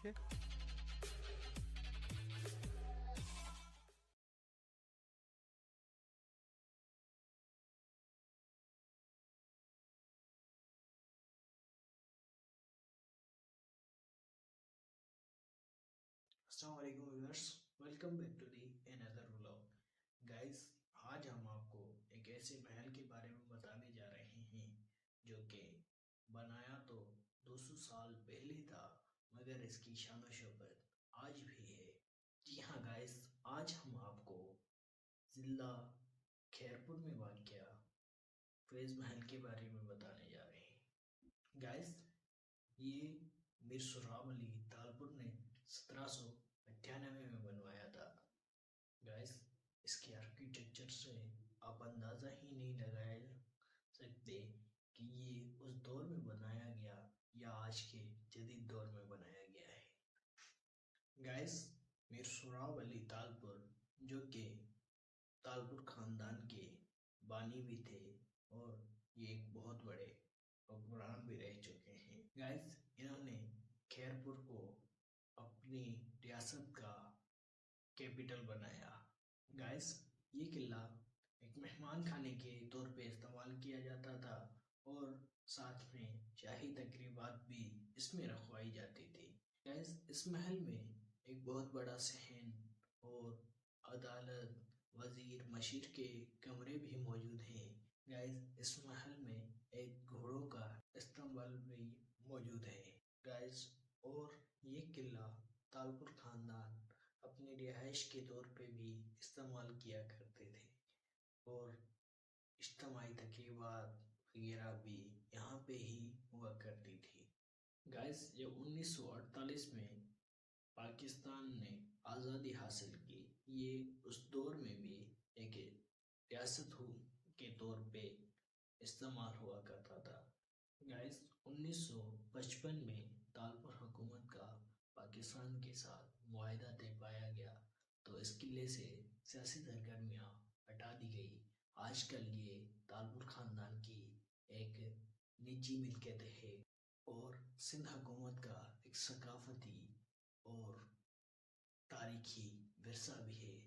دیکھیں. السلام علیکم viewers, welcome back to the another vlog. Guys, آج ہم آپ کو ایک ایسے محل کے بارے میں بتانے جا رہے ہیں جو کہ بنایا تو 200 سال پہلے تھا، مگر اس کی شان و شوکت آج بھی ہے. جی ہاں گائز، آج ہم آپ کو ضلع خیرپور میں واقع فیض محل کے بارے میں بتانے جا رہے ہیں. گائز، یہ میر سہراب علی تالپور نے 1798 میں بنوایا تھا. گائز، اس کے آرکیٹیکچر سے آپ اندازہ ہی نہیں لگا سکتے کہ یہ اس دور میں بنایا گیا یا آج کے جدید دور میں بنایا گیا ہے. گائز، میر سہراب علی تالپور جو کہ تالپور خاندان کے بانی بھی تھے اور یہ ایک بہت بڑے حکمران بھی رہ چکے ہیں. گائز، انہوں نے خیرپور کو اپنی ریاست کا کیپٹل بنایا. گائز، یہ قلعہ ایک مہمان خانے کے طور پہ استعمال کیا جاتا تھا اور ساتھ میں شاہی تقریبات بھی اس میں رکھوائی جاتی تھی. گائز، اس محل میں ایک بہت بڑا صحن اور عدالت، وزیر، مشیر کے کمرے بھی موجود ہیں. گائز، اس محل میں ایک گھوڑوں کا استنبل بھی موجود ہے. گائز، اور یہ قلعہ تالپور خاندان اپنی رہائش کے طور پہ بھی استعمال کیا کرتے تھے اور اجتماعی تقریبات وغیرہ بھی یہاں پہ ہی ہوا کرتی تھی. گائز، جب 1948 میں پاکستان نے آزادی حاصل کی، یہ اس دور میں بھی ایک ریاست کے طور پہ استعمال ہوا کرتا تھا. گائز، 1955 میں تالپور حکومت کا پاکستان کے ساتھ معاہدہ طے پایا گیا تو اس قلعے سے سیاسی سرگرمیاں ہٹا دی گئی. آج کل یہ تالپور خاندان کی ایک نجی ملکیت ہے اور سندھ حکومت کا ایک ثقافتی اور تاریخی ورثہ بھی ہے.